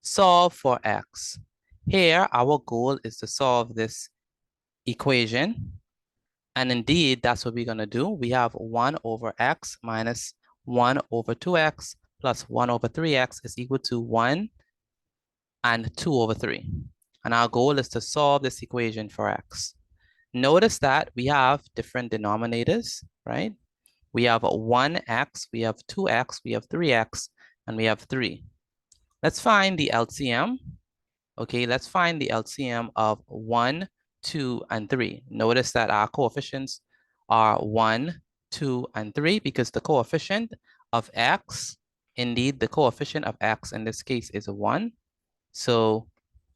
solve for x. Here, our goal is to solve this equation. And indeed, that's what we're going to do. We have 1 over x minus 1 over 2x plus 1 over 3x is equal to 1 and 2 over 3. And our goal is to solve this equation for x. Notice that we have different denominators, right? We have 1x, we have 2x, we have 3x, and we have 3. Let's find the LCM. Okay, let's find the LCM of 1, 2, and 3. Notice that our coefficients are 1, 2, and 3 because the coefficient of x, indeed, the coefficient of x in this case is 1. So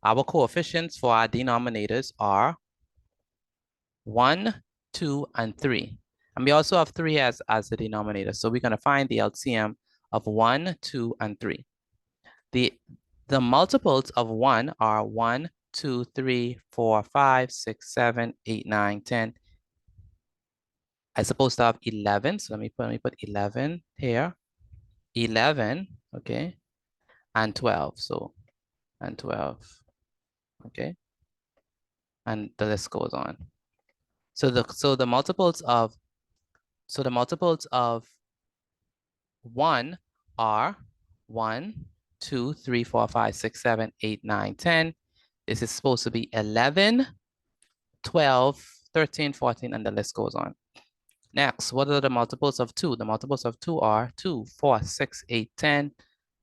our coefficients for our denominators are 1, 2, and 3. And we also have 3 as the denominator. So we're going to find the LCM of 1, 2, and 3. The multiples of 1 are 1, 2, 3, 4, 5, 6, 7, 8, 9, 10. I'm supposed to have 11. So let me put 11 here. 11, okay, and 12. So, and 12, okay, and the list goes on. So the multiples of 1 are 1, 2, 3, 4, 5, 6, 7, 8, 9, 10. This is supposed to be 11, 12, 13, 14, and the list goes on. Next, what are the multiples of 2? The multiples of 2 are 2, 4, 6, 8, 10,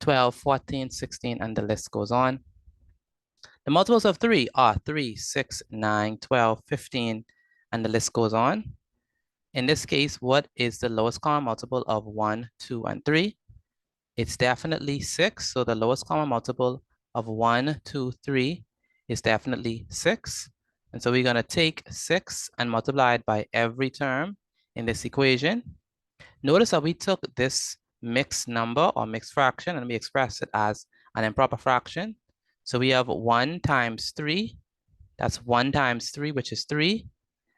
12, 14, 16, and the list goes on. The multiples of 3 are 3, 6, 9, 12, 15, and the list goes on. In this case, what is the lowest common multiple of 1, 2, and 3? It's definitely 6. So the lowest common multiple of 1, 2, 3 is definitely 6. And so we're going to take 6 and multiply it by every term in this equation. Notice that we took this mixed number or mixed fraction and we expressed it as an improper fraction. So we have 1 times 3. That's 1 times 3, which is 3.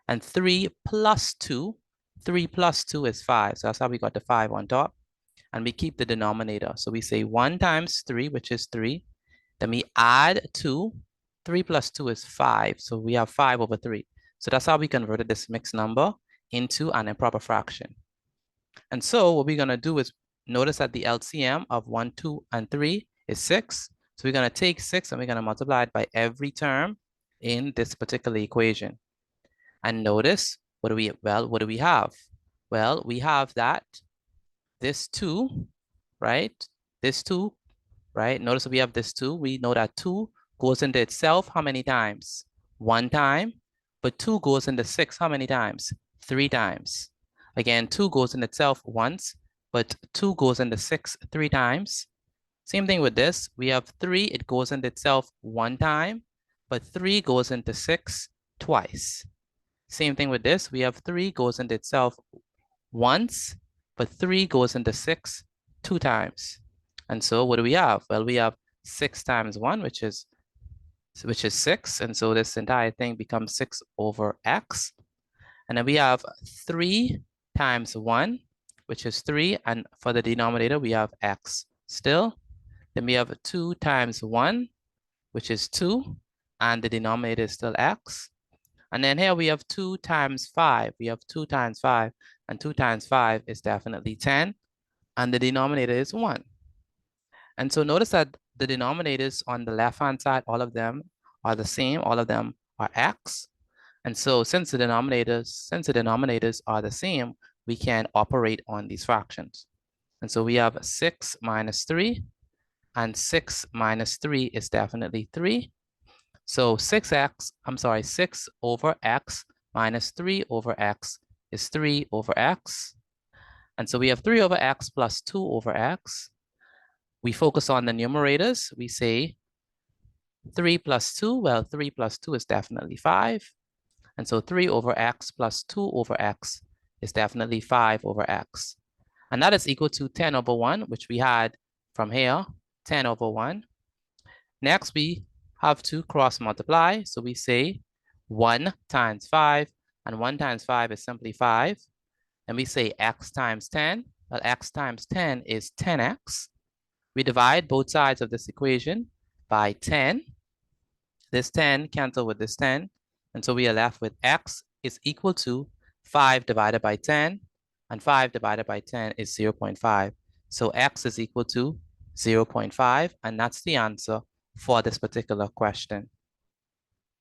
And 3 plus 2. 3 plus 2 is 5. So that's how we got the 5 on top. And we keep the denominator. So we say 1 times 3, which is 3. Then we add 2. 3 plus 2 is 5. So we have 5 over 3. So that's how we converted this mixed number into an improper fraction. And so what we're going to do is notice that the LCM of 1, 2, and 3 is 6. So we're going to take 6 and we're going to multiply it by every term in this particular equation. And notice, what do we have? Well, we have that this 2, right? This 2, right? Notice we have this 2. We know that 2 goes into itself how many times? 1 time. But 2 goes into 6 how many times? 3 times. Again, 2 goes in itself once, but 2 goes into 6 3 times. Same thing with this. We have 3, it goes into itself 1 time, but 3 goes into 6 twice. Same thing with this. We have 3 goes into itself once, but 3 goes into 6 2 times. And so what do we have? Well, we have 6 times 1, which is 6. And so this entire thing becomes 6 over x. And then we have 3 times 1, which is 3. And for the denominator, we have x still. Then we have 2 times 1, which is 2. And the denominator is still x. And then here we have 2 times 5. We have 2 times 5. And 2 times 5 is definitely 10. And the denominator is 1. And so notice that the denominators on the left-hand side, all of them are the same. All of them are x. And so since the denominators are the same, we can operate on these fractions. And so we have 6 minus 3. And 6 minus 3 is definitely 3. So 6 over x minus 3 over x is 3 over x. And so we have 3 over x plus 2 over x. We focus on the numerators. We say 3 plus 2. Well, 3 plus 2 is definitely 5. And so 3 over x plus 2 over x is definitely 5 over x. And that is equal to 10 over 1, which we had from here, 10 over 1. Next, we have to cross multiply. So we say 1 times 5, and 1 times 5 is simply 5. And we say x times 10. Well, x times 10 is 10x. We divide both sides of this equation, by 10. This 10 cancel with this 10. And so we are left with x is equal to 5 divided by 10. And 5 divided by 10 is 0.5. So x is equal to 0.5. And that's the answer for this particular question.